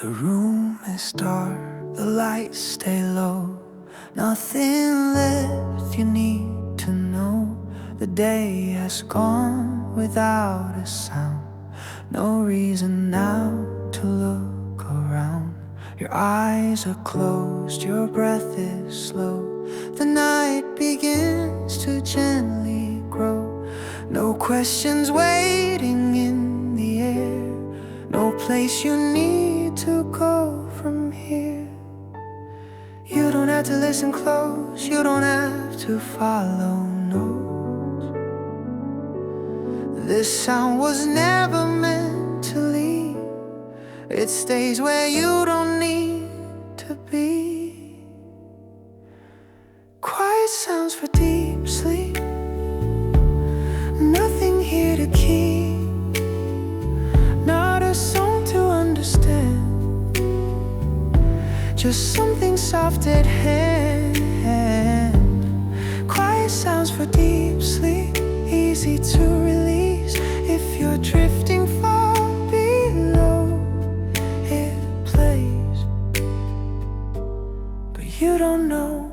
The room is dark, the lights stay low. Nothing left you need to know. The day has gone without a sound. No reason now to look around. Your eyes are closed, your breath is slow. The night begins to gently grow. No questions waiting in the air. No place you need to go from here. You don't have to listen close, you don't have to follow notes. This sound was never meant to leave. It stays where you don't need to be. Quiet sounds for deep sleep. Nothing here to keep. Not a song to understand. Just something soft at hand. Quiet sounds for deep sleep. Easy to release if you're drifting far below. It plays, but you don't know.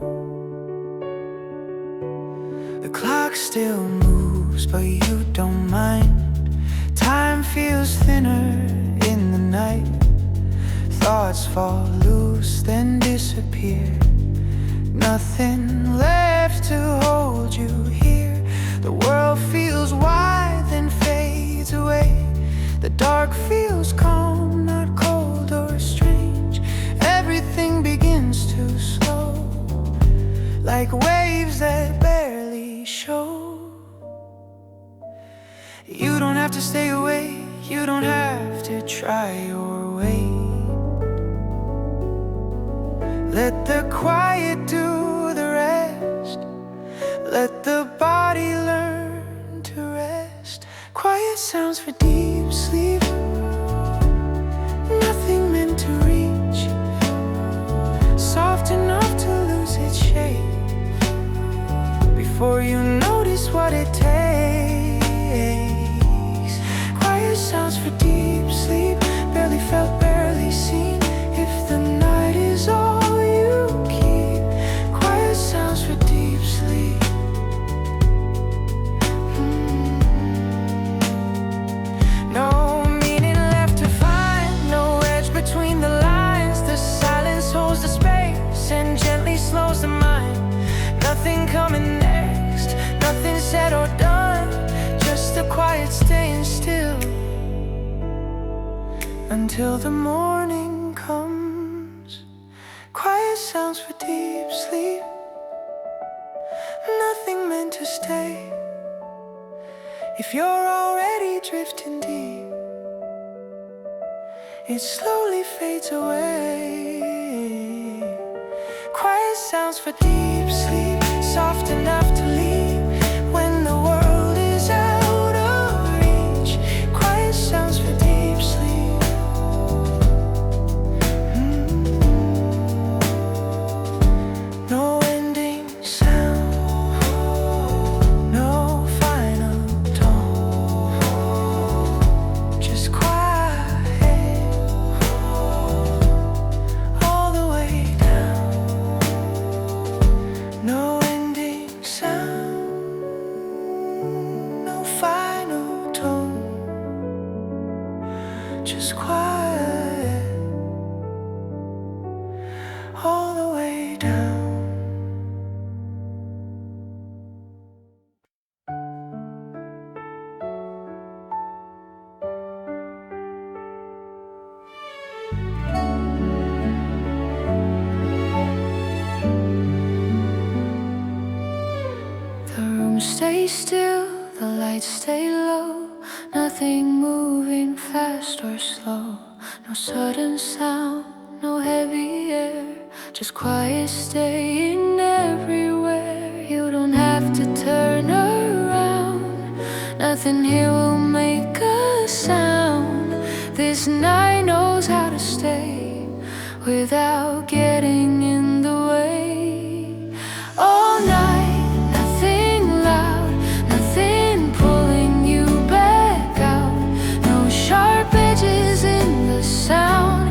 The clock still moves, but you don't mind. Time feels thinner in the night. Thoughts fall loose, then disappear. Nothing left to hold you here. The world feels wide, then fades away. The dark feels calm, not cold or strange. Everything begins to slow, like waves that barely show. You don't have to stay away, you don't have to try your way. Let the quiet do the rest. Let the body learn to rest. Quiet sounds for deep sleep. Nothing meant to reach. Soft enough to lose its shape before you notice what it takes. Quiet sounds for deep sleep. Barely felt, barely seen. If the night is all slows the mind. Nothing coming next, nothing said or done. Just a quiet staying still until the morning comes. Quiet sounds for deep sleep. Nothing meant to stay. If you're already drifting deep, it slowly fades away. Quiet sounds for deep sleep. Soft enough to leave when the world is out of reach. Quiet sounds for deep sleep. No ending sound, no final tone. Just quiet all the way down. No ending sound, no final tone. Just quiet all the way down. Stay still, the lights stay low. Nothing moving fast or slow. No sudden sound, no heavy air. Just quiet staying everywhere. You don't have to turn around. Nothing here will make a sound. This night knows how to stay without getting in the way. All night, sound,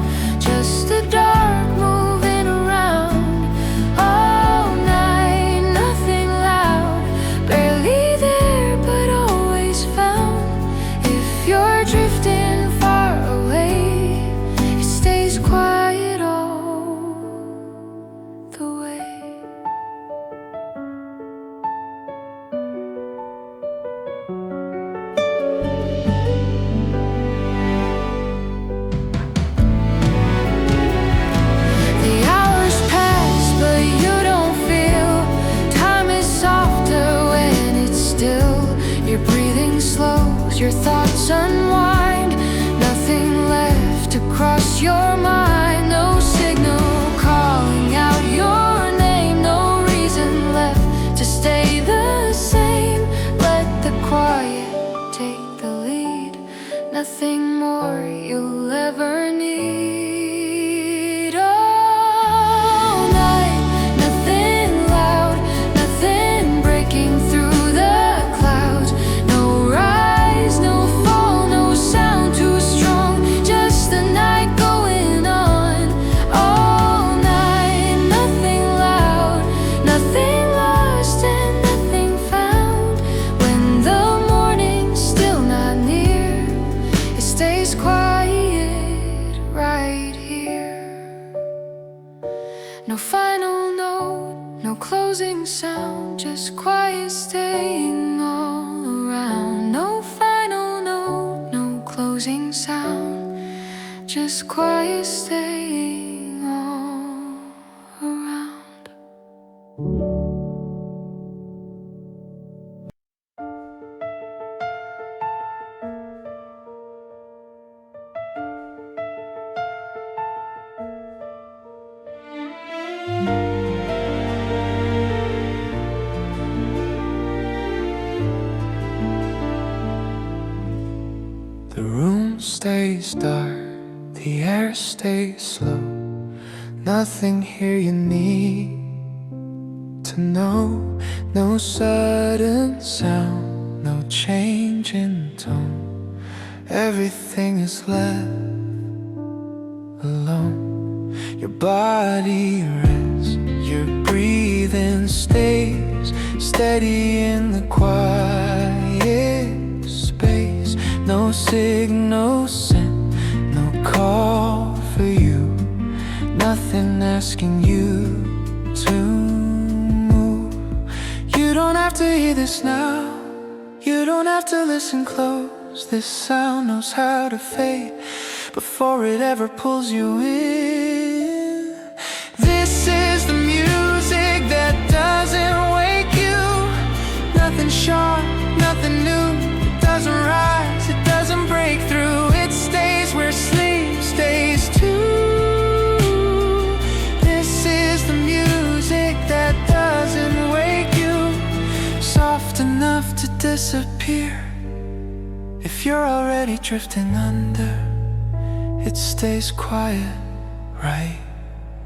as your thoughts unwind. Nothing left to cross your mind. No signal calling out your name. No reason left to stay the same. Let the quiet take the lead. Nothing more you'll ever need. All night, nothing loud, nothing breaking through the clouds. No rise, no fall, no sound too strong. Just the night going on. All night, nothing loud, nothing lost and nothing found. When the morning's still not near, it stays quiet right here. No final note, no closing sound, just quiet staying all around. No final note, no closing sound, just quiet staying all around. The room stays dark, the air stays slow. Nothing here you need to know. No sudden sound, no change in tone. Everything is left alone. Your body rests, your breathing stays steady in the quiet space. No signal sent, no call for you. Nothing asking you to move. You don't have to hear this now. You don't have to listen close. This sound knows how to fade before it ever pulls you in. This is the music that doesn't wake you. Nothing sharp, nothing new. It doesn't rise, it doesn't break through. It stays where sleep stays too. This is the music that doesn't wake you. Soft enough to disappear. If you're already drifting under, it stays quiet right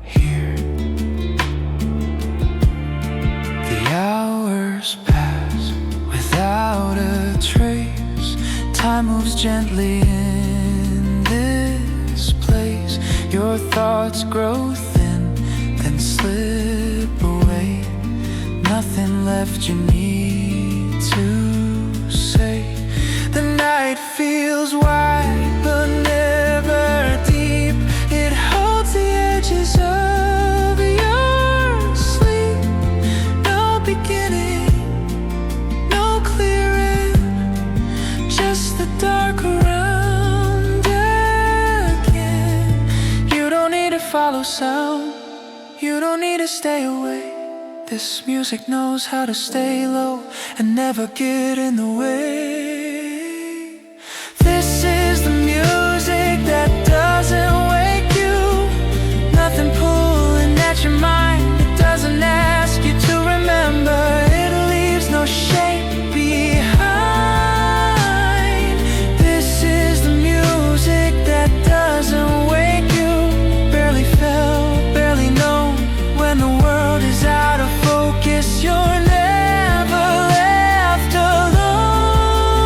here. The hours pass without a trace. Time moves gently in this place. Your thoughts grow thin, then slip away. Nothing left you need to say. The night feels wide but never deep. It holds the edges of your sleep. No beginning, no clear end, just the dark around again. You don't need to follow sound, you don't need to stay away. This music knows how to stay low and never get in the way. This is the music that doesn't wake you. Nothing pulling at your mind. It doesn't ask you to remember. It leaves no shape behind. This is the music that doesn't wake you. Barely felt, barely known. When the world is out of focus, you're never left alone.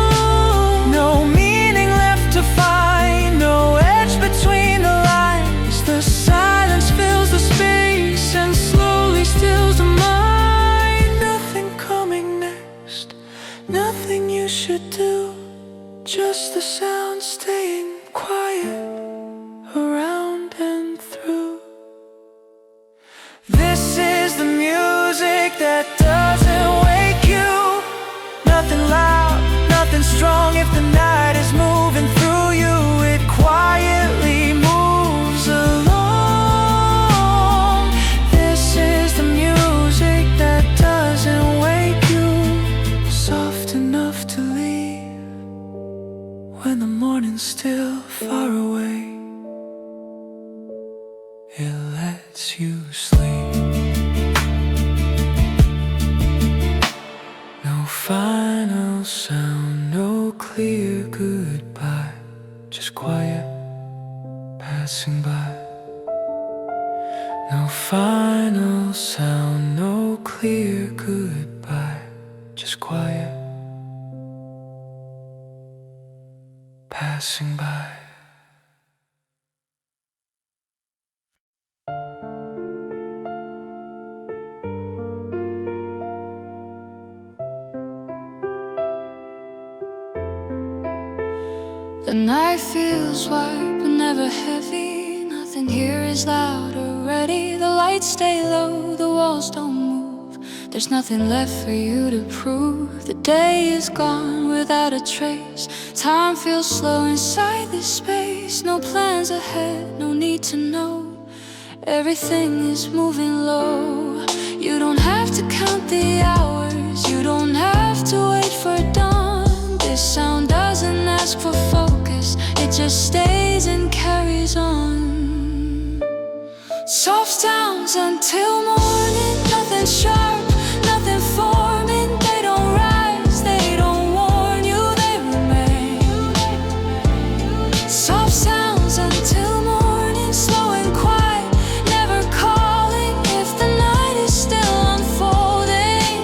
No meaning left to find, no edge between the lines. The silence fills the space and slowly stills the mind. Nothing coming next, nothing you should do. Just the sound staying quiet around and through. This is the music that doesn't wake you. Nothing loud, nothing strong. If the night is moving through you, it quietly moves along. This is the music that doesn't wake you. Soft enough to leave, even still far away. It lets you sleep. No final sound, no clear goodbye, just quiet passing by. No final sound, no clear goodbye, just quiet passing by. The night feels wide but never heavy. Nothing here is loud or ready. The lights stay low, the walls don't move. There's nothing left for you to prove. The day is gone without a trace. Time feels slow inside this space. No plans ahead, no need to know. Everything is moving low. You don't have to count the hours. You don't have to wait for dawn. This sound doesn't ask for focus. It just stays and carries on. Soft sounds until morning. Nothing sharp, nothing forming. They don't rise, they don't warn you, they remain. Soft sounds until morning. Slow and quiet, never calling. If the night is still unfolding,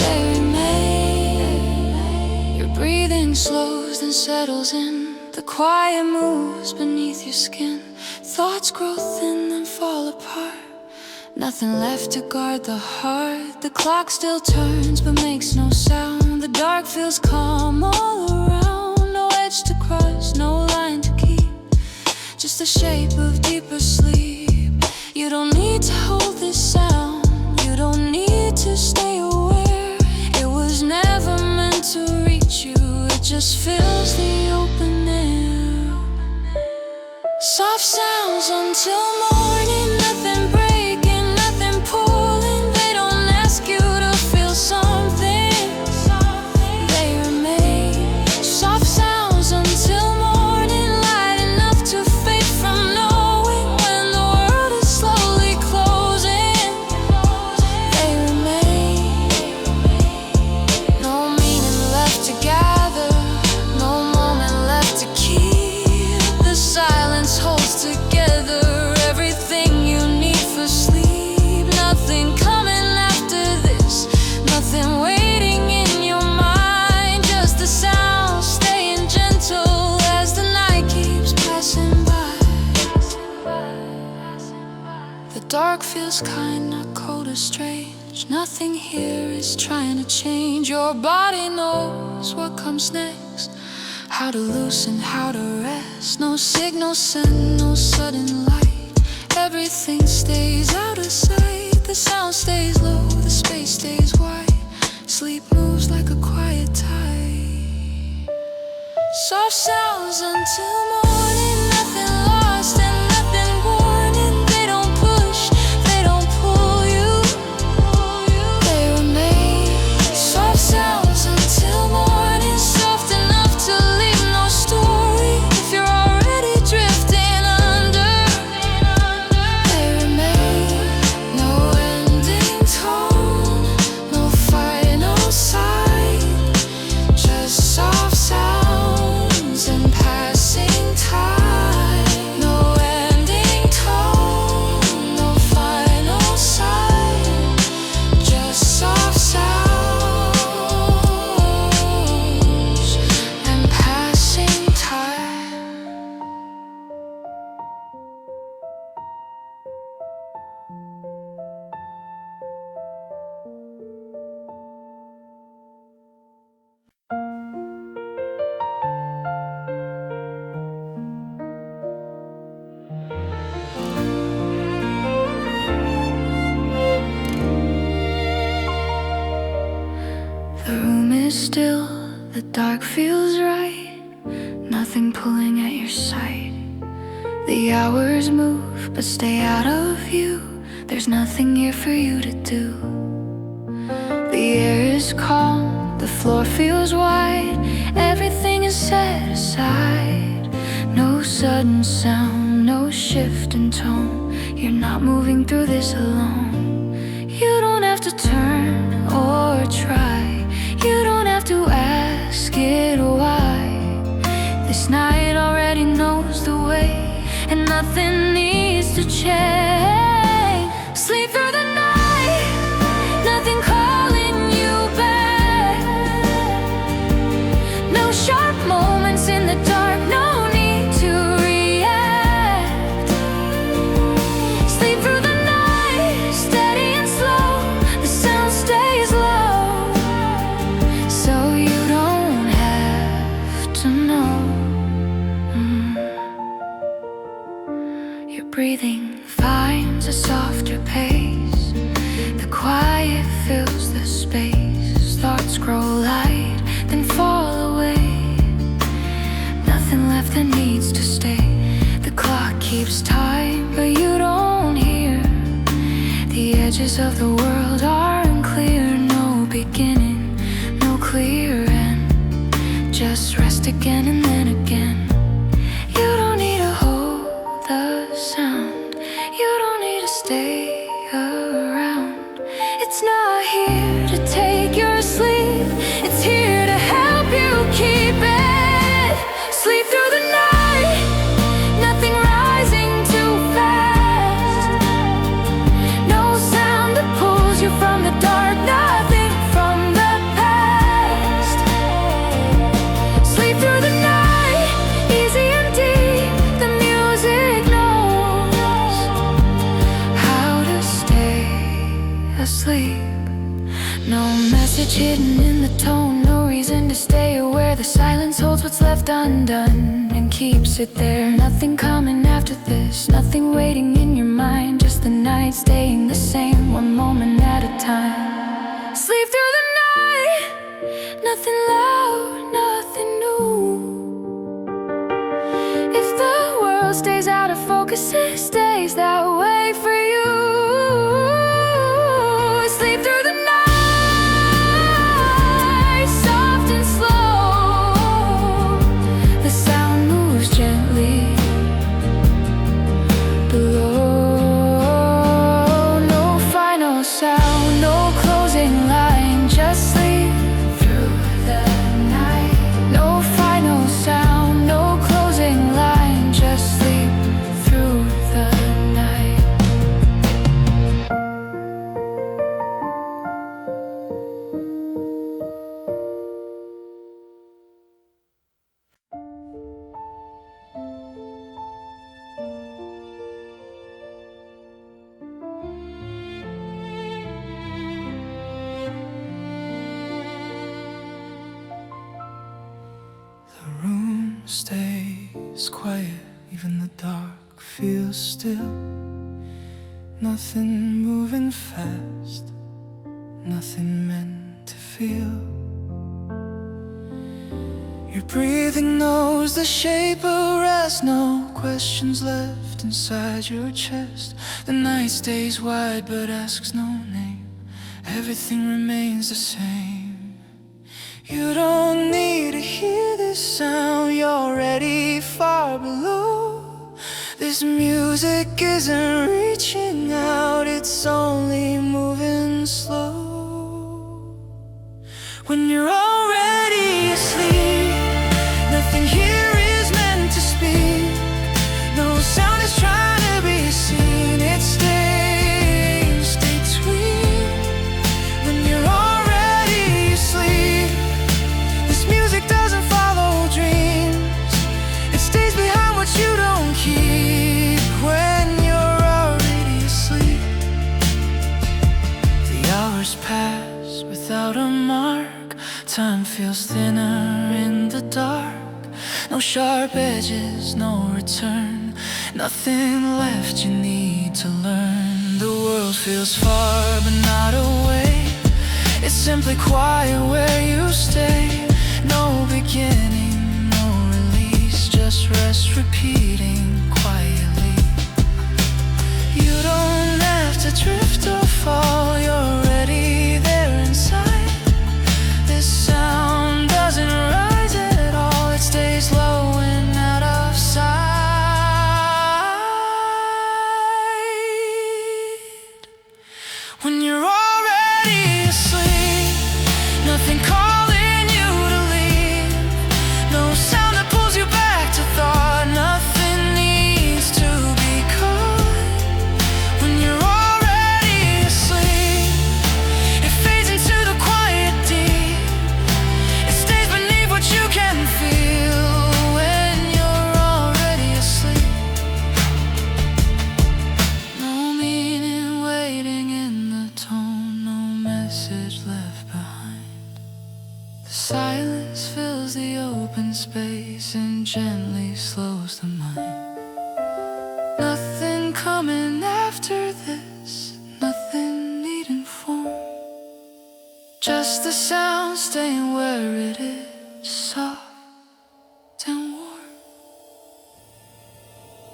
they remain. Your breathing slows then settles in. The quiet moves beneath your skin. Thoughts grow thin and fall apart. Nothing left to guard the heart. The clock still turns but makes no sound. The dark feels calm all around. No edge to cross, no line to keep. Just the shape of deeper sleep. You don't need to hold this sound. You don't need to stay aware. It was never meant to reach you. It just fills the open air. Soft sounds until morning. Nothing breaking, nothing pulling. They don't ask you to feel something. They remain. Soft sounds until morning. Light enough to fade from knowing when the world is slowly closing. They remain. No meaning left to gather. No moment left to keep. The silence holds together everything you need for sleep. Nothing coming after this. Nothing waiting in your mind. Just the sound staying gentle as the night keeps passing by. The dark feels kind, not cold or strange. Nothing here is trying to change. Your body knows what comes next. How to loosen, how to rest. No signal sent, no sudden light. Everything stays out of sight. The sound stays low, the space stays wide. Sleep moves like a quiet tide. Soft sounds until morning. Nothing lost and nothing warning. They don't push, they don't pull you. They remain. Soft sounds until morning. Soft enough to leave no story. If you're already drifting under, they remain. No ending tone, no final sign. Just soft sounds and passing time. No ending tone, no final sign. Just soft sounds and passing time. The room is still, the dark feels right. Nothing pulling at your side. The hours move but stay out of view. There's nothing here for you to do. The air is calm, the floor feels wide. Everything is set aside. No sudden sound, no shift in tone. You're not moving through this alone. You don't have to turn or try. You don't have to ask it why. This night already knows the way, and nothing needs to change. Sleep through the night, nothing calling you back. No sharp moments in the dark, no need to react. Sleep through the night, steady and slow. The sound stays low, so you don't have to know. Your breathing finds a softer pace. The quiet fills the space. Thoughts grow light, then fall away. Nothing left that needs to stay. The clock keeps time, but you don't hear. The edges of the world are unclear. No beginning, no clear end. Just rest again and then again. You don't need to hold the sound. You don't need to stay around. It's not here to take your sleep. It's here to help you keep it. Sleep through the night, nothing rising too fast. No sound that pulls you from the dark, nothing from the past. Sleep through the night, easy and deep. The music knows how to stay asleep. No message hidden in the tone, no reason to stay aware. The silence holds what's left undone and keeps it there. Nothing coming after this, nothing waiting in your mind. Just the night staying the same, one moment at a time. Sleep through the night, nothing loud, nothing new. If the world stays out of focus, it stays that way for you. Sleep through the night, soft and slow. The sound moves gently below. No final sound, no closing line. Just sleep through the night. No final sound, no closing line. Just sleep through the night. The room stays quiet, even the dark feels still. Nothing moving fast, nothing meant to feel. Your breathing knows the shape of rest. No questions left inside your chest. The night stays wide but asks no name. Everything remains the same. You don't need to hear this sound, you're already far below. This music isn't reaching out, it's only moving slow. When you're already asleep, nothing here is meant to speak. No sound is trying to be seen, it stays between. When you're already asleep, this music doesn't follow dreams. It stays behind what you don't keep. When you're already asleep, the hours pass without a mark. Time feels thinner in the dark. No sharp edges, no return. Nothing left you need to learn. The world feels far but not away. It's simply quiet where you stay. No beginning, no release. Just rest repeating quietly. You don't have to drift or fall, you're already there inside. This sound doesn't rise at all, it silence fills the open space and gently slows the mind. Nothing coming after this, nothing needing form. Just the sound staying where it is, soft and warm.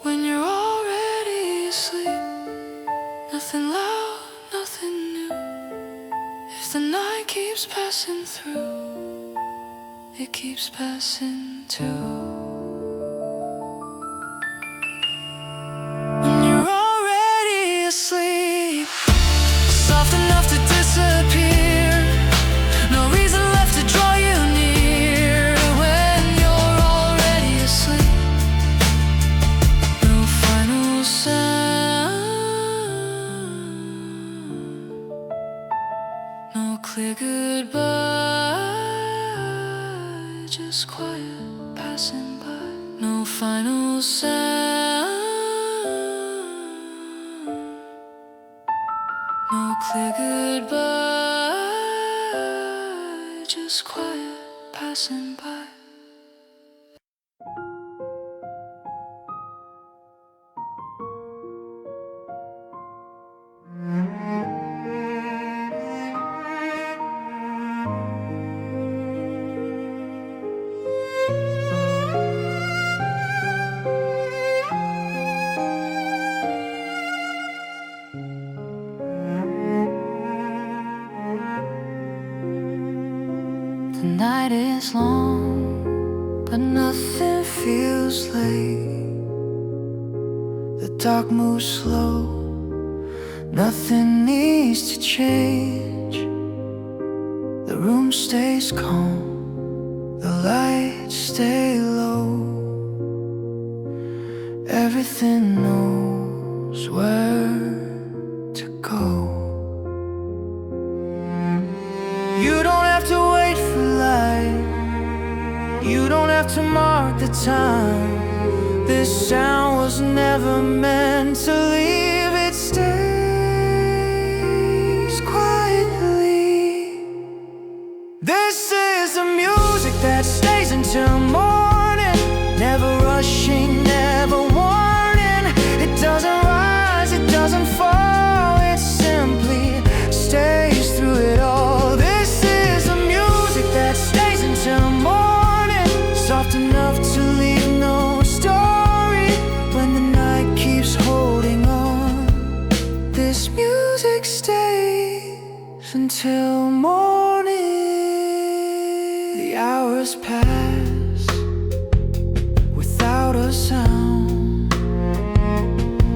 When you're already asleep, nothing loud, nothing new. If the night keeps passing through, it keeps passing too. When you're already asleep, soft enough to disappear, no reason left to draw you near. When you're already asleep, no final sound, no clear goodbye, just quiet passing by. No final sound, no clear goodbye, just quiet passing by. The night is long, but nothing feels late. The dark moves slow, nothing needs to change. The room stays calm, the lights stay low. Everything knows where to go. You don't have to wait for light, you don't have to mark the time. This sound was never meant to leave, it stays quietly. This is the music that stays until morning, never rushing, never warning. It doesn't rise, it doesn't fall, it simply stays through it all. This is the music that stays until morning, soft enough to leave no story when the night keeps holding on. This music stays until morning. The hours pass without a sound.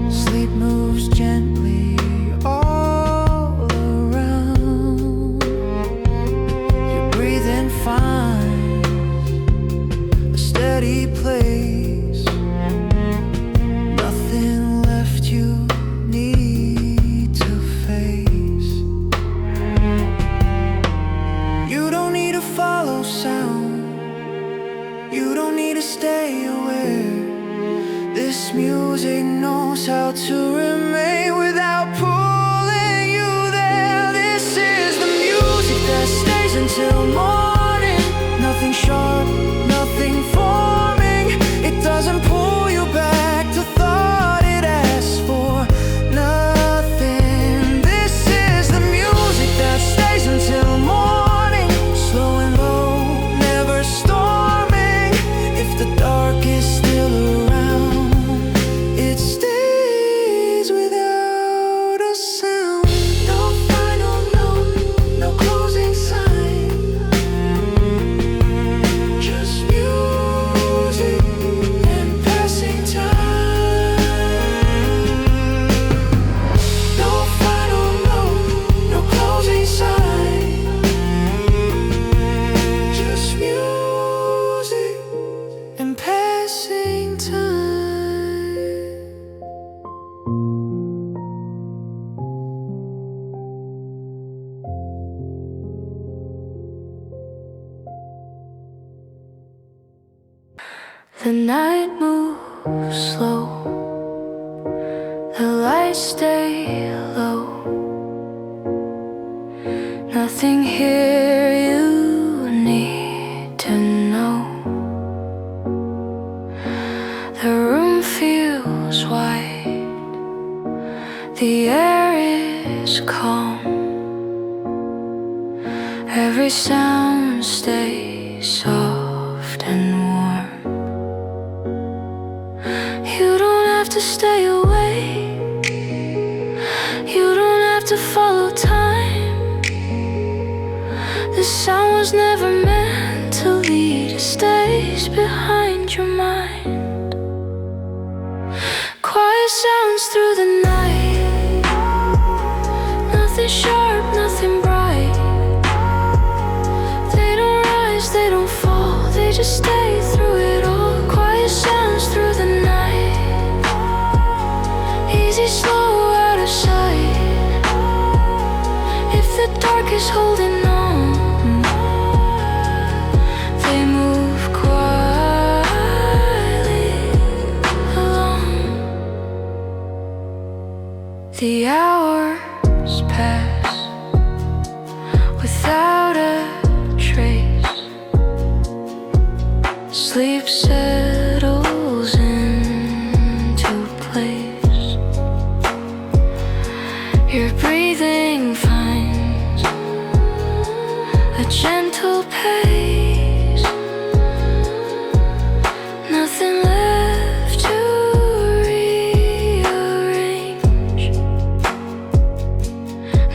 Sleep moves gently all around. Your breathing finds a steady place. Nothing left you need to face. You don't need to follow sound, you don't need to stay aware. This music knows how to remain without pulling you there. This is the music that stays until morning. Nothing sharp, nothing forming. It doesn't pull you back to thought it asks for nothing. This is the music that stays until morning, slow and low, never storming. If the dark is still around, it stays without a sound. No final note, no closing sign, just music and passing time. No final note, no closing sign, just music and passing time. The night moves slow, the lights stay low. Nothing here you need soft and warm. You don't have to stay awake, you don't have to follow time. The sound was never meant to lead, it stays behind your mind. Quiet sounds through the night, nothing sharp, nothing bright. They don't rise, they don't fall, they just stay through it all. Quiet sounds through the night, easy, slow, out of sight. If the dark is holding on, they move quietly along. The hours pass without a trace. Sleep settles into place. Your breathing finds a gentle pace. Nothing left to rearrange.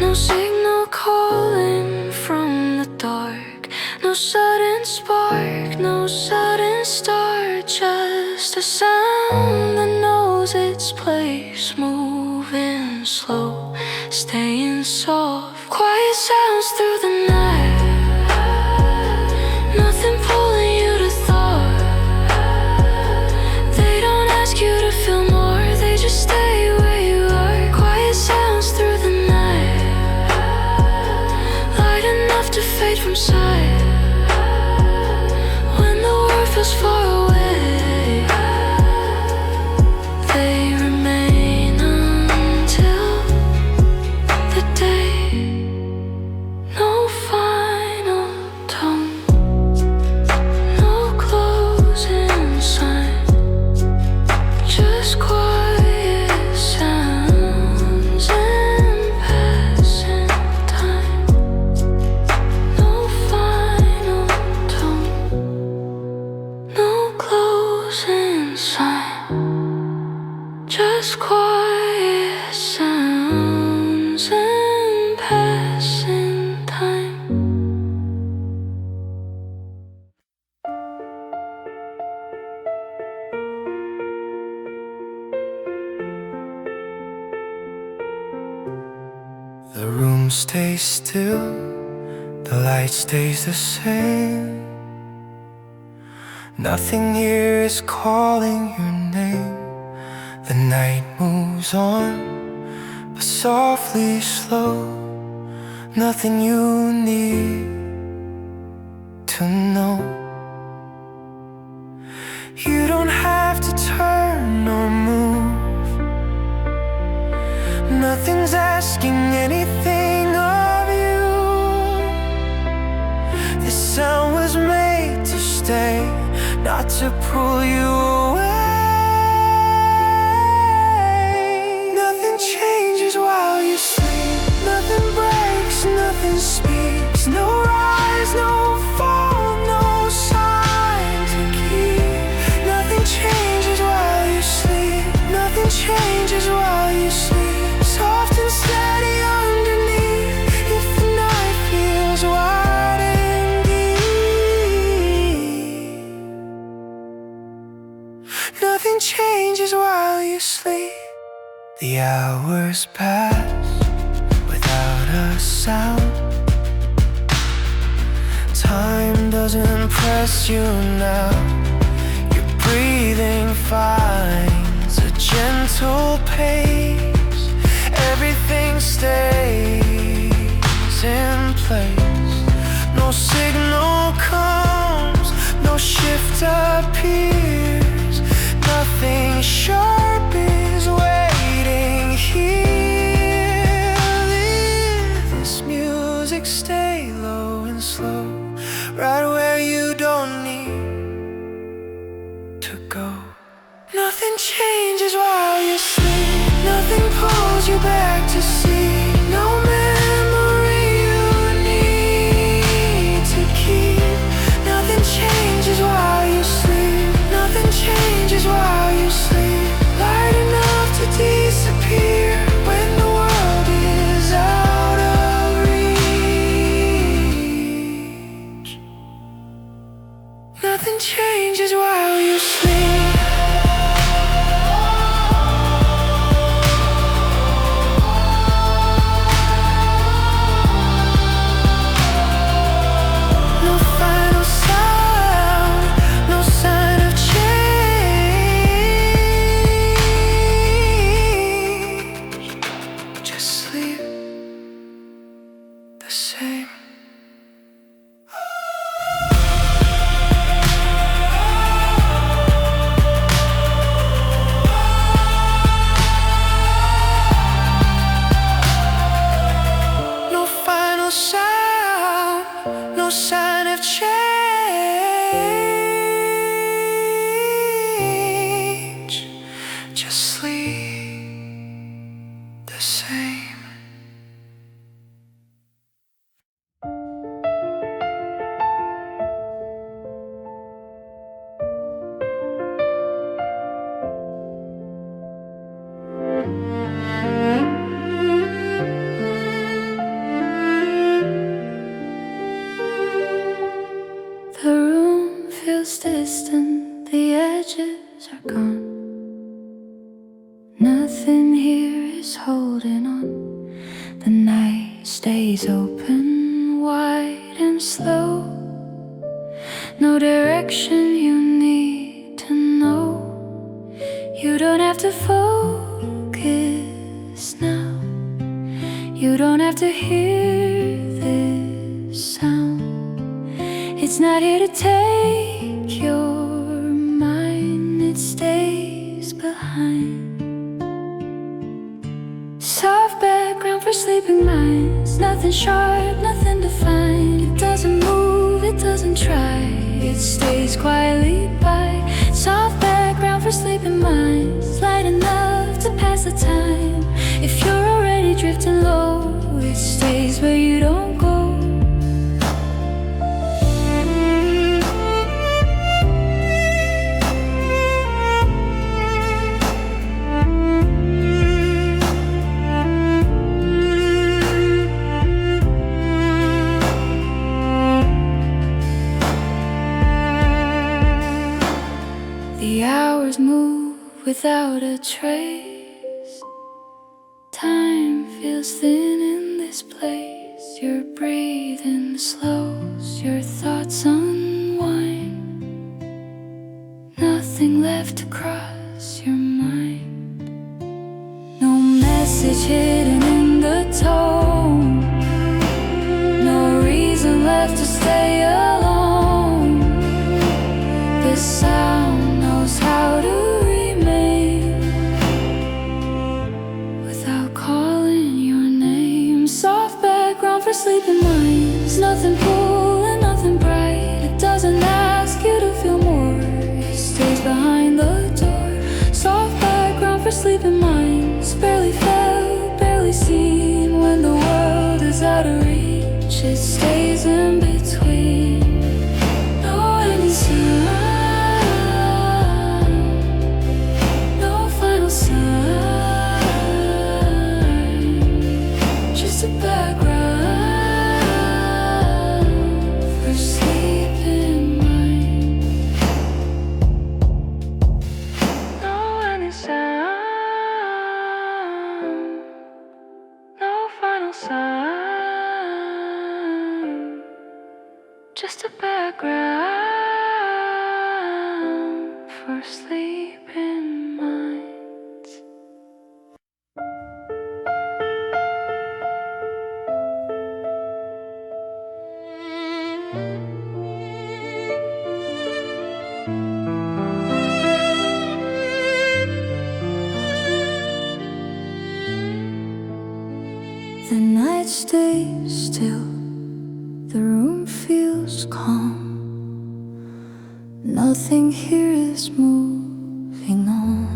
No signal calling from the dark, no sudden spark, no sudden start. Just a sound that knows its place, moving slow, staying soft. Quiet sounds through the night, nothing pulling you to thought. They don't ask you to feel more, they just stay where you are. Quiet sounds through the night, light enough to fade from sight. When the world feels far away, they remain until the day. No final tone, no closing sign, just quiet sounds and passing time. No final tone, no closing sign, just quiet sounds and passing time. The room stays still, the light stays the same. Nothing here is calling your name. The night moves on, but softly slow. Nothing you need to know. You don't have to turn or move. Nothing's asking anything of you. This sound was made to stay, not to pull you away. Nothing changes while you sleep, nothing breaks, nothing speaks. No rise, no fall, no sign to keep. Nothing changes while you sleep, nothing changes while you sleep. Soft and steady underneath, if the night feels wide and deep. Nothing changes while you sleep. The hours pass without a sound. Time doesn't press you now. Your breathing finds a gentle pace. Everything stays in place. No signal comes, no shift appears. Nothing sharp is waiting here. This music stay low and slow, right where you don't need to go. Nothing changes while you sleep, nothing pulls you back to see. No memory you need to keep. Nothing changes while you sleep. No final sound, no sign of change. Just sleep the same. No final sound, no sign of change. Just sleep the same. The room feels distant, the edges are gone. Nothing here is holding on. The night stays open, wide and slow. No direction you need to know. You don't have to focus now. You don't have to hear this sound. It's not here to take your mind, it stays behind. Soft background for sleeping minds. Nothing sharp, nothing defined. It doesn't move, it doesn't try. It stays quietly by. Soft background for sleeping minds. Light enough to pass the time. If you're already drifting low, it stays where you don't go. The hours move without a trace. Time feels thin in this place. Your breathing slows, your thoughts unwind. Nothing left to cross your mind. No message hidden in the tone. No reason left to stay alone. The sound knows how to remain without calling your name. Soft background for sleeping minds. Nothing cool and nothing bright. It doesn't ask you to feel more. It stays behind the door. Soft background for sleeping minds. Barely felt, barely seen. When the world is out of reach, it stays in between. No ending sound. Just a background for sleeping mind. No any sound, no final sound. Just a background for sleeping minds. The night stays still, the room feels calm. Nothing here is moving on.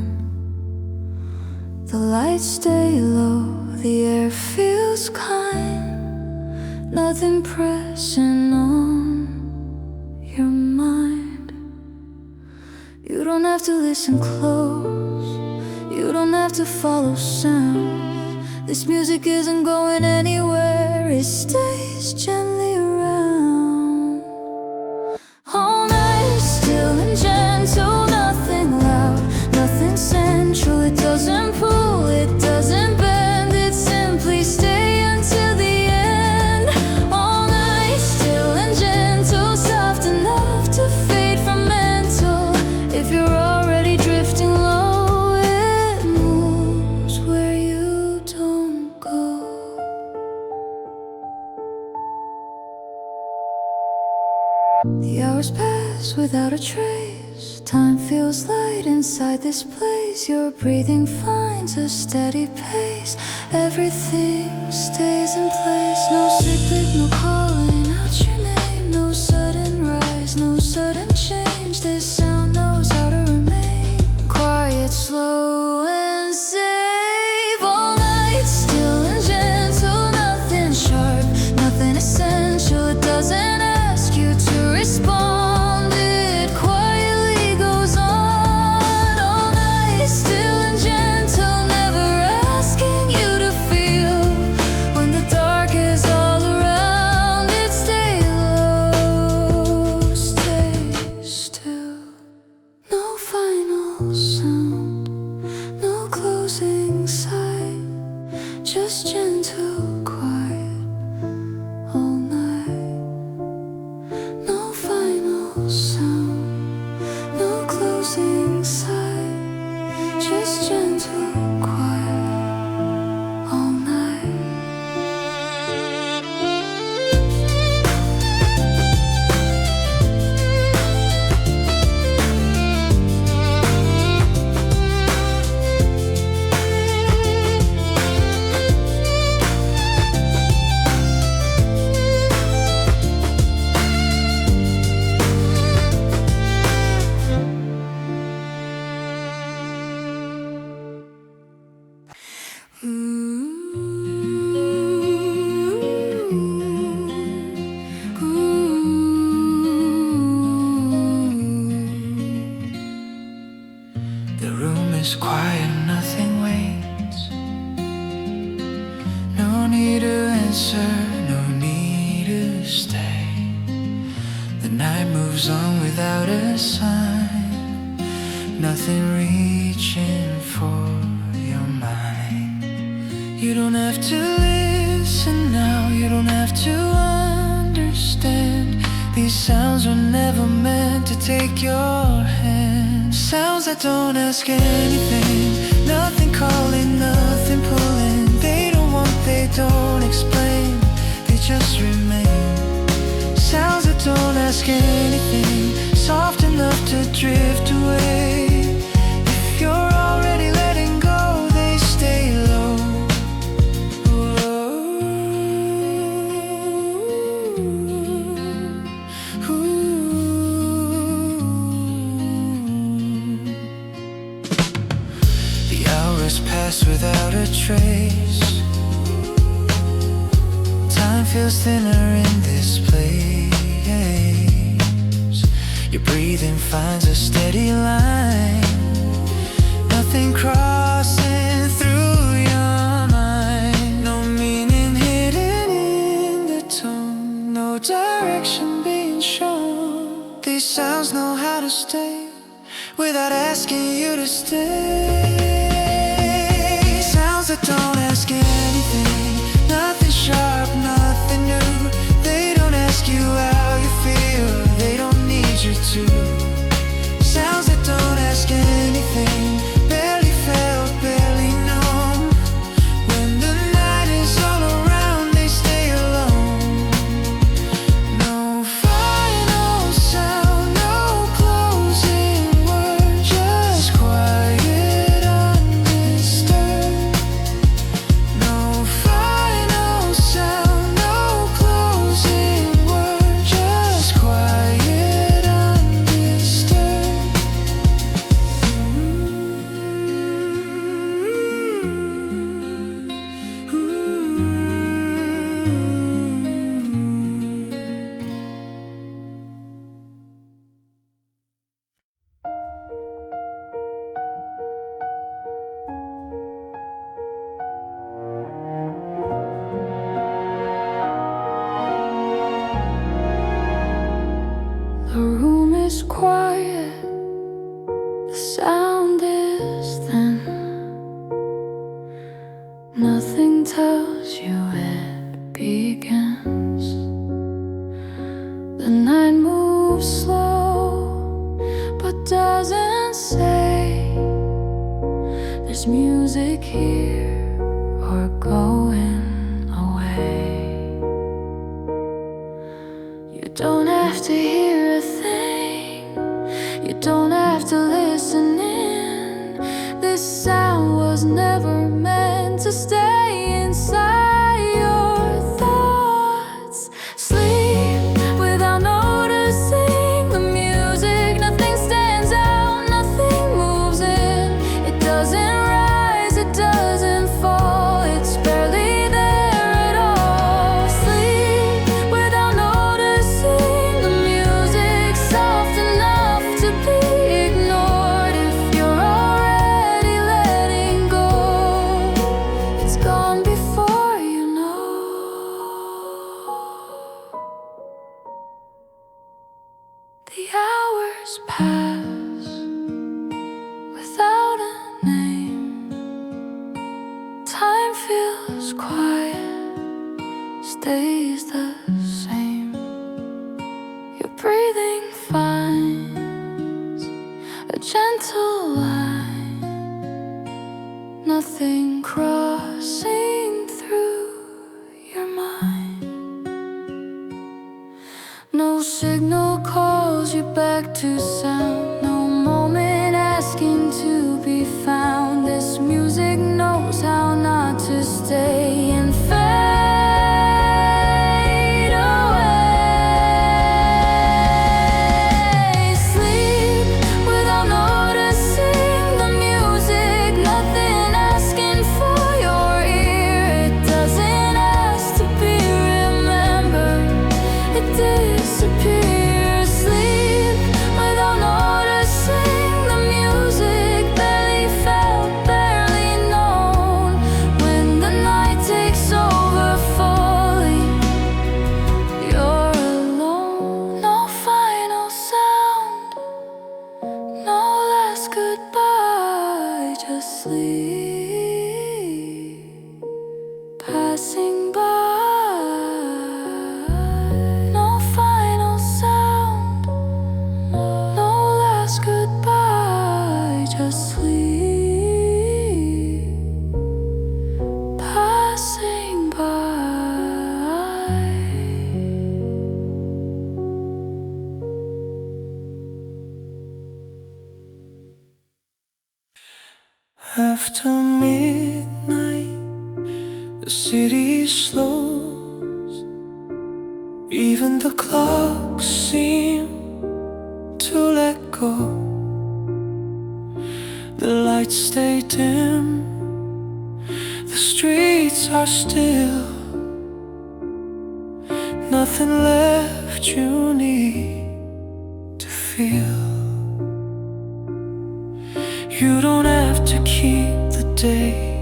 The lights stay low, the air feels kind. Nothing pressing on your mind. You don't have to listen close, you don't have to follow sound. This music isn't going anywhere, it stays gently around. All night pass without a trace. Time feels light inside this place. Your breathing finds a steady pace. Everything stays in place. No secret, no calling out your name. No sudden rise, no sudden change. This sound knows how to remain quiet, slow and safe. All night, still and gentle. Nothing sharp, nothing essential. It doesn't ask you to respond. It quietly goes on. All night, still and gentle. Never asking you to feel. When the dark is all around it, stay low, stay still. No final sound, no closing sight. Just gentle quiet all night. No final sound, no closing sight. Just gentle quiet all night. The room is quiet, nothing waits. No need to answer, no need to stay. The night moves on without a sign. Nothing reaching for your mind. You don't have to listen now, you don't have to understand. These sounds were never meant to take your hand. Sounds that don't ask anything. Nothing calling, nothing pulling. They don't want, they don't explain. They just remain. Sounds that don't ask anything. Soft enough to drift away. If you're already letting go, they stay low. The hours pass without a trace. Time feels thinner in this place. Your breathing finds a steady line. Nothing crossing through your mind. No meaning hidden in the tone. No direction being shown. These sounds know how to stay without asking you to stay. Sounds that don't ask anything. Nothing sharp, nothing new. They don't ask you how you feel. They don't need you to. Sounds that don't ask anything. Barely felt, barely known. When the night is all around, they stay alone. No final sound, no closing word. Just quiet, undisturbed. No final sound, no closing word. Just quiet, undisturbed. The room is quiet, the sound is thin. Nothing tells you it begins. The night moves slow, but doesn't say there's music here or going away. You don't have to hear a thing. You don't have to listen in. This sound was never meant to stay inside your thoughts. Sleep without noticing the music. Nothing stands out, nothing moves in. It doesn't rise, it doesn't fall. It's barely there at all. Sleep without noticing the music. Soft enough to be ignored. If you're already letting go, it's gone before you know. The hours pass without a name. Time feels quiet, stays the same. Your breathing finds a gentle line, nothing crossing through your mind. No signal calls you back to sound, no moment asking to be found. This music knows how not to stay and fade away. Sleep without noticing the music. Nothing asking for your ear. It doesn't ask to be remembered. It disappears. Sleep without noticing the music. Barely felt, barely known. When the night takes over fully, you're alone. No final sound, no last goodbye. Just sleep, passing by. No final sound, no last goodbye. Just sleep, passing by. After midnight, the city slows. Even the clocks seem to let go. The lights stay dim, the streets are still. Nothing left you need to feel. You don't have to keep the day,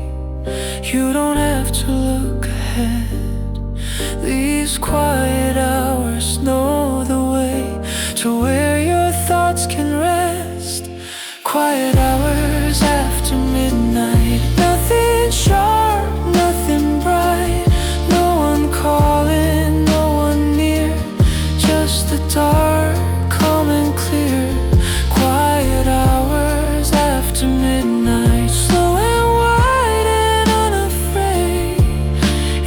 you don't have to look ahead. These quiet hours know the way to where your thoughts can rest. Quiet hours after midnight. Nothing sharp, nothing bright. No one calling, no one near. Just the dark, calm and clear. Quiet hours after midnight. Slow and wide and unafraid.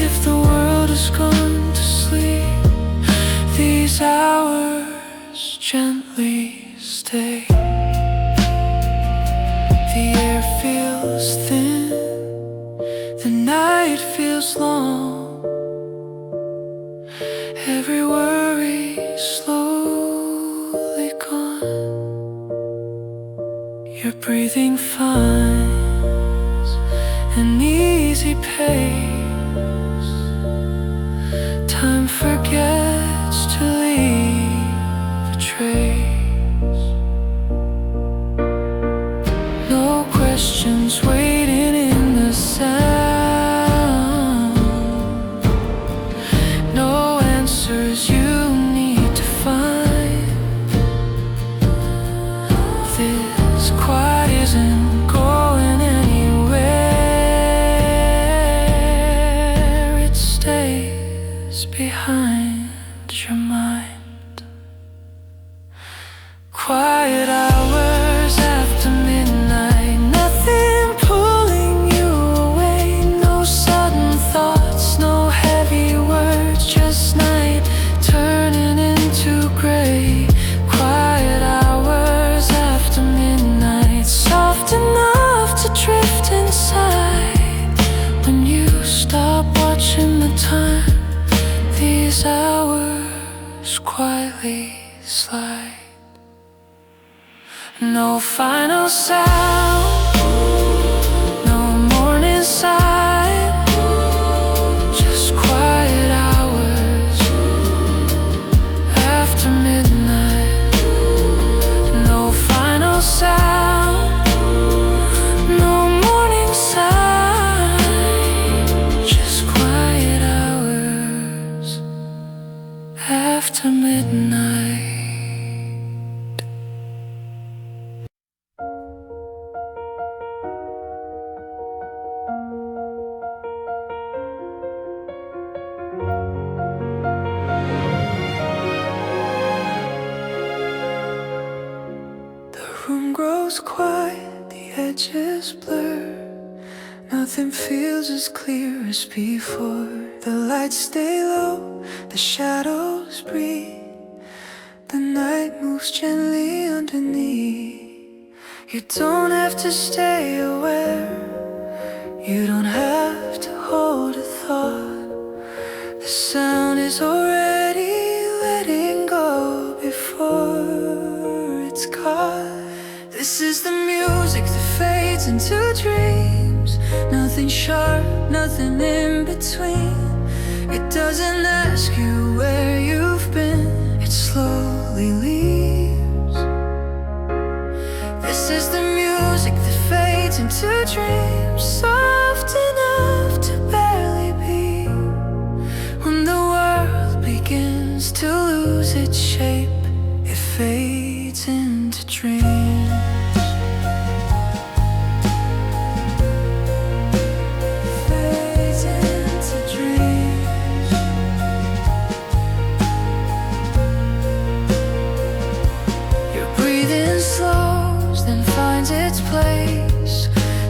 If the world has gone to sleep, these hours gently stay. The air feels thin, the night feels long. Every worry slowly gone. Your breathing finds an easy pace. Time forgets to leave a trace. No questions waiting in the sound. No answers you need to find. This quiet isn't going anywhere. It stays behind your mind. Quiet hours after midnight. Nothing pulling you away. No sudden thoughts, no heavy words. Just night turning into gray. Quiet hours please light. No final sound, no morning sign, just quiet hours after midnight. No final sound, no morning sign, just quiet hours after midnight. Grows quiet, the edges blur. Nothing feels as clear as before. The lights stay low, the shadows breathe. The night moves gently underneath. You don't have to stay aware, you don't have to hold a thought. The sound is already letting go before it's caught. This is the music that fades into dreams. Nothing sharp, nothing in between. It doesn't ask you where you've been, it slowly leaves. This is the music that fades into dreams, soft enough to barely be. When the world begins to lose its shape, it fades into dreams.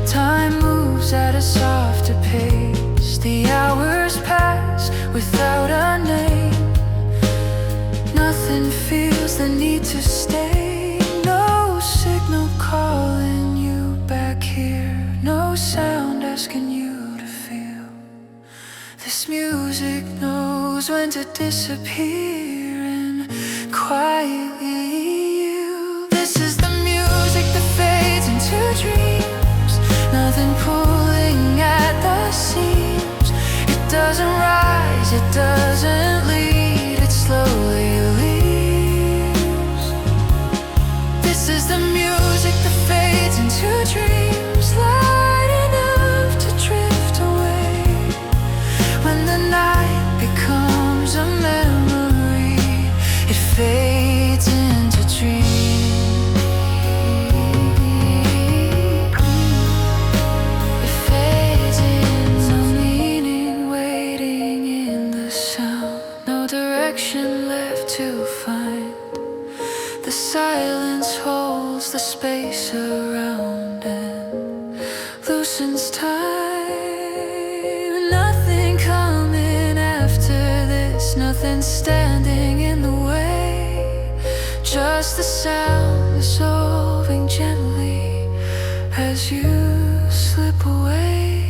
Time moves at a softer pace. The hours pass without a name. Nothing feels the need to stay. No signal calling you back here. No sound asking you to feel. This music knows when to disappear and quietly yield. This is the music that fades into dreams. Nothing pulling at the seams. It doesn't rise, it doesn't lead, it slowly leaves. This is the music that fades into dreams, light enough to drift away. When the night becomes a memory, it fades into dreams. Silence holds the space around and loosens time. Nothing coming after this, nothing standing in the way. Just the sound dissolving gently as you slip away.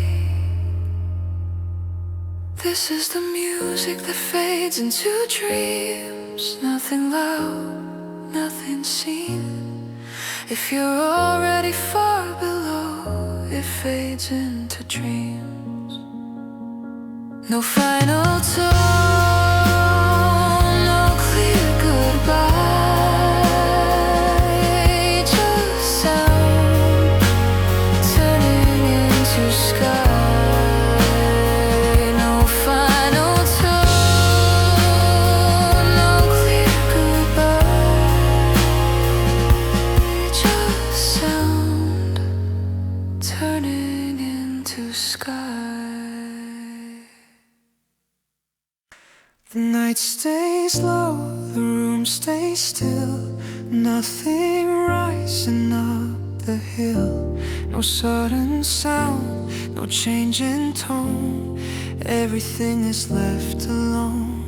This is the music that fades into dreams. Nothing loud, nothing seen. If you're already far below, it fades into dreams. No final tone, no clear goodbye, just sound turning into sky. The night stays low, the room stays still. Nothing rising up the hill. No sudden sound, no change in tone. Everything is left alone.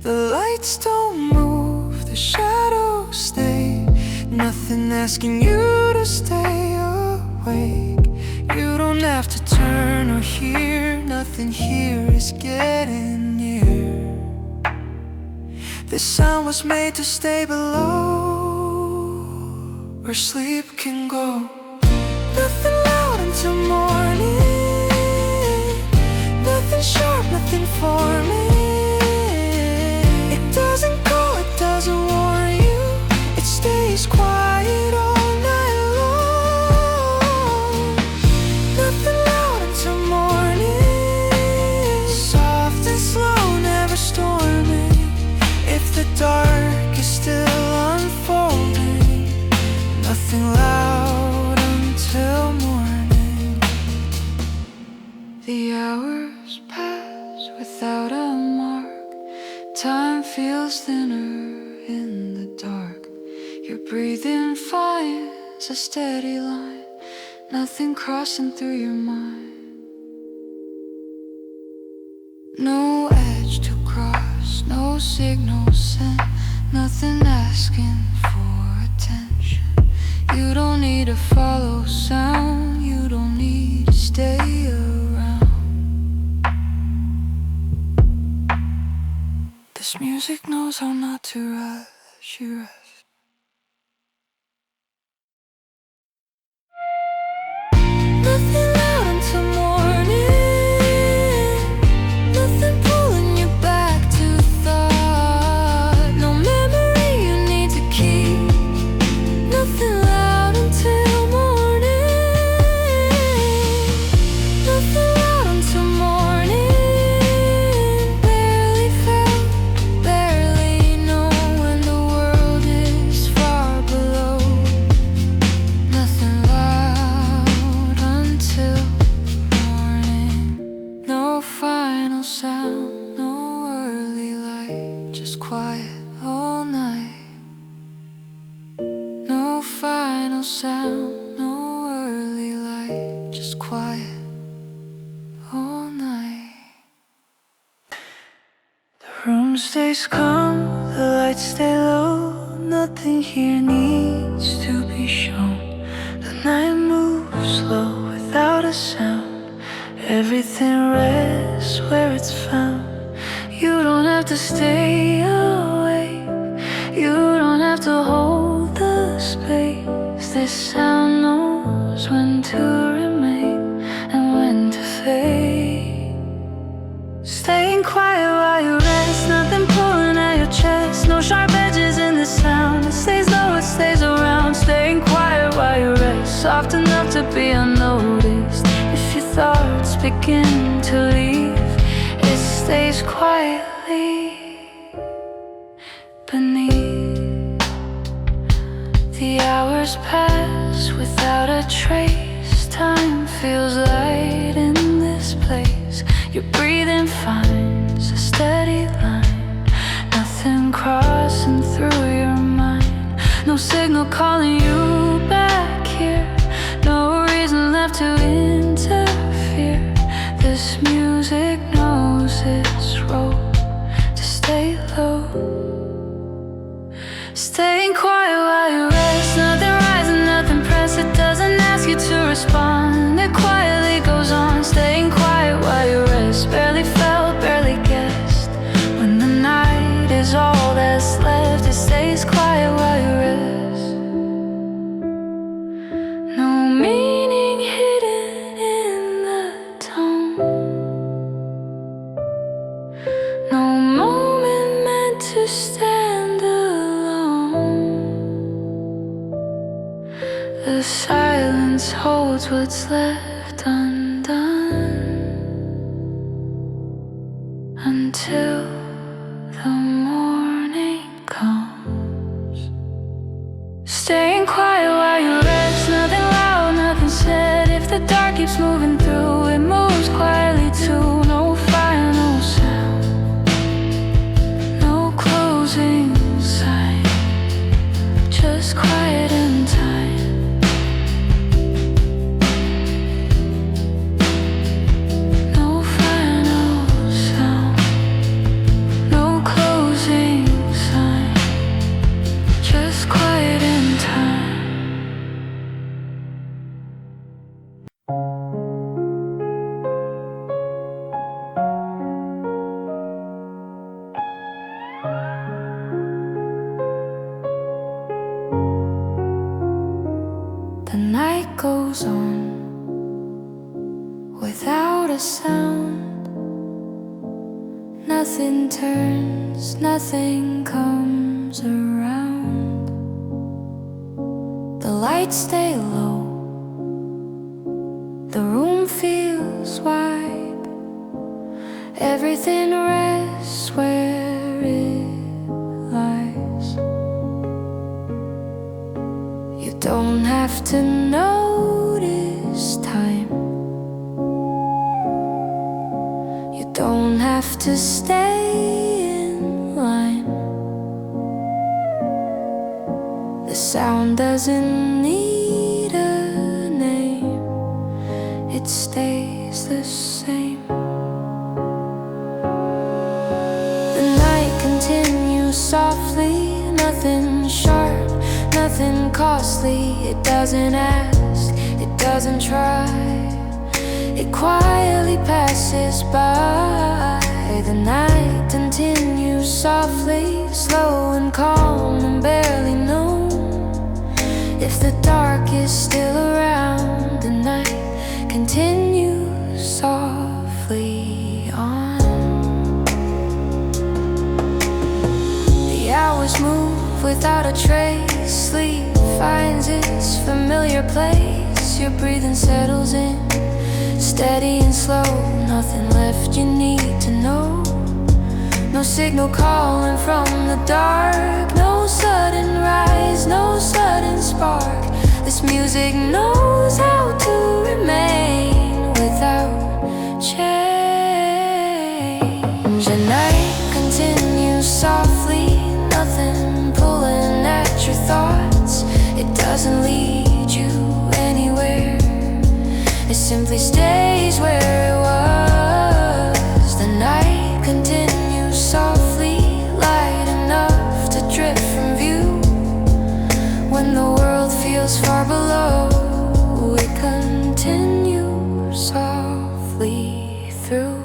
The lights don't move, the shadows stay. Nothing asking you to stay awake. You don't have to turn or hear. Nothing here is getting near. This sound was made to stay below, where sleep can go. Nothing loud until morning, nothing sharp, nothing forming. It doesn't go, it doesn't warn you, it stays quiet all night long. Nothing loud until morning, soft and slow, never storming. If the dark is still unfolding, nothing loud until morning. The hours pass without a mark, time feels thinner in the dark. Your breathing finds a steady line, nothing crossing through your mind. No edge to cross, no signal sent, nothing asking for attention. You don't need to follow sound, you don't need to stay around. This music knows how not to rush you rest. Nothing loud until morning, nothing pulling you back to thought, no memory you need to keep. Nothing loud until morning, nothing loud until morning. Barely felt, barely know when the world is far below. Nothing loud until morning. No final sound, no early light, just quiet all night. No final sound, no early light, just quiet all night. The room stays calm, the lights stay low, nothing here needs to be shown. The night moves slow without a sound, everything rests where it's found. You don't have to stay awake, you don't have to hold the space. This sound knows when to remain and when to fade. Staying quiet while you rest, nothing pulling at your chest, no sharp edges in the sound. It stays low, it stays around. Staying quiet while you rest, soft enough to be unnoticed. If your thoughts begin to leave, it stays quietly beneath. The hours pass without a trace, time feels light in this place. Your breathing finds a steady line, nothing crossing through your mind. No signal calling you back here, no reason left to interfere. This music knows its role, to stay low. Staying quiet while you rest, nothing rising, nothing pressed. It doesn't ask you to respond, it quietly goes on. Staying quiet while you rest, barely felt, barely guessed. When the night is all that's left, it stays quiet while you rest. No meaning hidden in the tone, no moment meant to stand alone. The silence holds what's left undone until the morning comes. Staying quiet while you rest, nothing loud, nothing said. If the dark keeps moving through, it moves quietly too. No final sound, no closing sign, just quiet and time. No final sound, no closing sign, just quiet and time. goes on without a sound. Nothing turns, nothing comes around. The lights stay low, the room feels wide. Everything rests where it lies. You don't have to notice time. You don't have to stay in line. The sound doesn't need a name. It stays the same. The night continues softly. Nothing sharp, nothing costly. It doesn't ask, it doesn't try. It quietly passes by. The night continues softly, slow and calm and barely known. If the dark is still around, the night continues softly on. The hours move without a trace. Sleep finds its familiar place. Your breathing settles in, steady and slow. Nothing left you need to know. No signal calling from the dark. No sudden rise, no sudden spark. This music knows how to remain without change. The night continues softly. Nothing pulling at your thoughts. It doesn't lead you anywhere. It simply stays where it was. The night continues softly, light enough to drift from view. When the world feels far below, it continues softly through.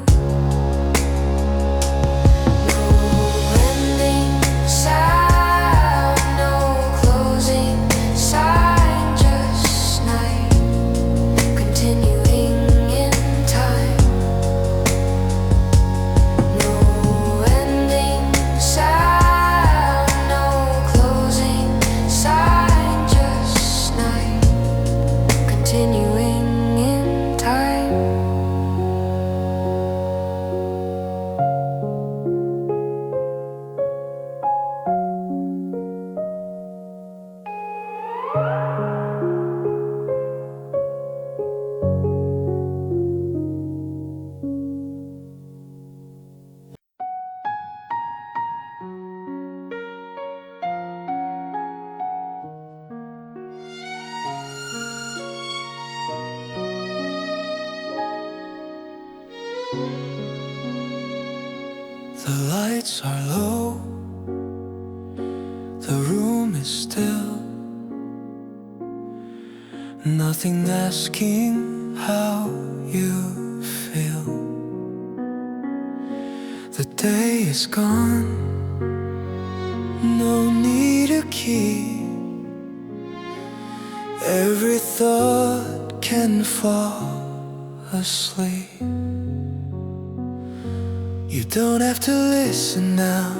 The lights are low, the room is still. Nothing asking how you feel. The day is gone, no need to keep. Every thought can fall asleep. You don't have to listen now.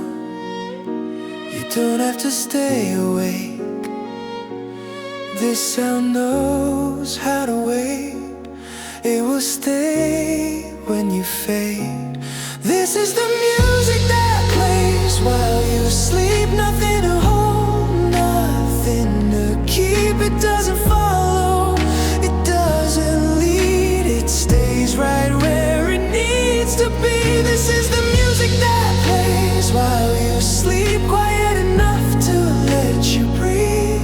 You don't have to stay awake. This sound knows how to wait. It will stay when you fade. This is the music that plays while you sleep. Nothing to hold, nothing to keep. It doesn't follow, it doesn't lead. It stays right where it needs to be. This is the music that plays while you sleep. Quiet enough to let you breathe.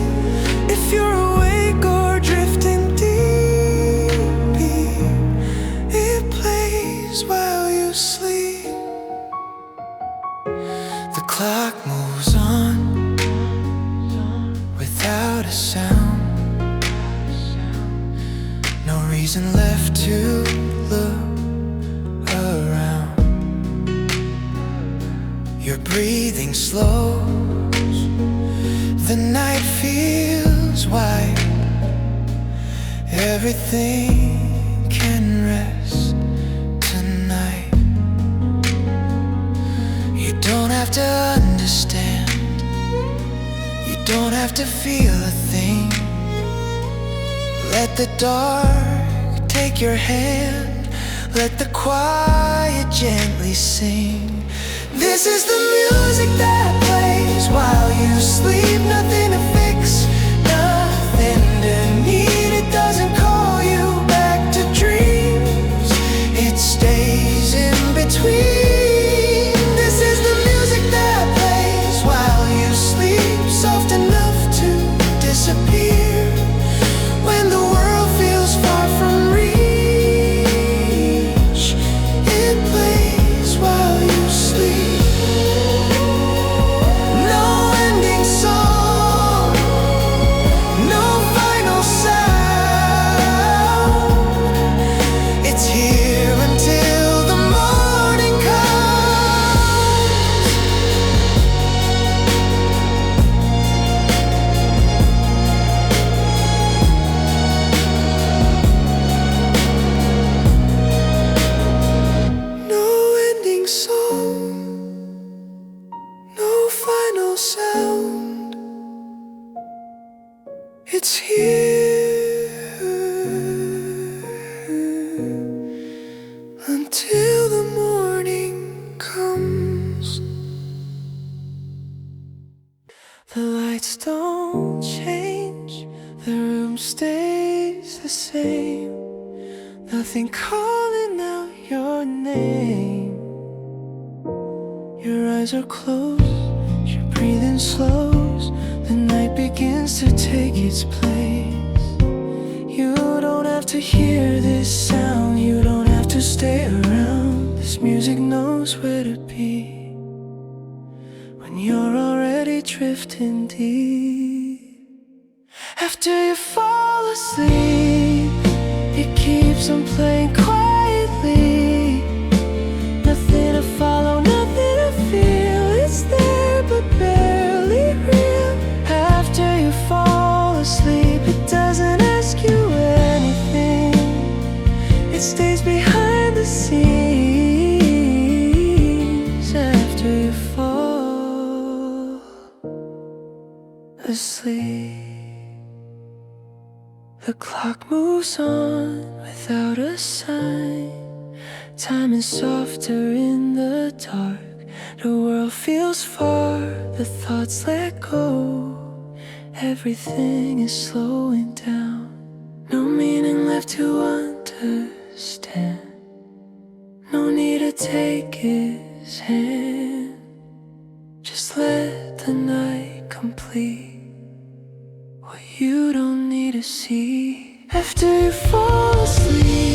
If you're awake or drifting deep, it plays while you sleep. The clock moves on without a sound. No reason left to look around. Your breathing slows, the night feels wide. everything can rest tonight. You don't have to understand, you don't have to feel a thing. Let the dark take your hand, let the quiet gently sing. This is the music that plays while you sleep. Nothing to fix, nothing to need. It doesn't call you back to dreams, it stays in between. This is the music that plays while you sleep, soft enough to disappear when the world feels far from reach. It plays while you sleep. No ending song, no final sound. It's here until the morning comes. No ending song, no final sound. It's here until the morning comes. The lights don't change, the room stays the same. Nothing calling out your name. Your eyes are closed, your breathing slows. The night begins to take its place. You don't have to hear this sound, you don't have to stay around. This music knows where to be when you're already drifting deep. After you fall asleep, it keeps on playing quietly. Nothing to follow, nothing to feel. It's there but barely real. After you fall asleep, it doesn't ask you anything. It stays behind the scenes. After you fall asleep, the clock moves on without a sign. Time is softer in the dark. The world feels far, the thoughts let go. Everything is slowing down. No meaning left to understand. No need to take his hand. Just let the night complete what you don't need to see. After you fall asleep,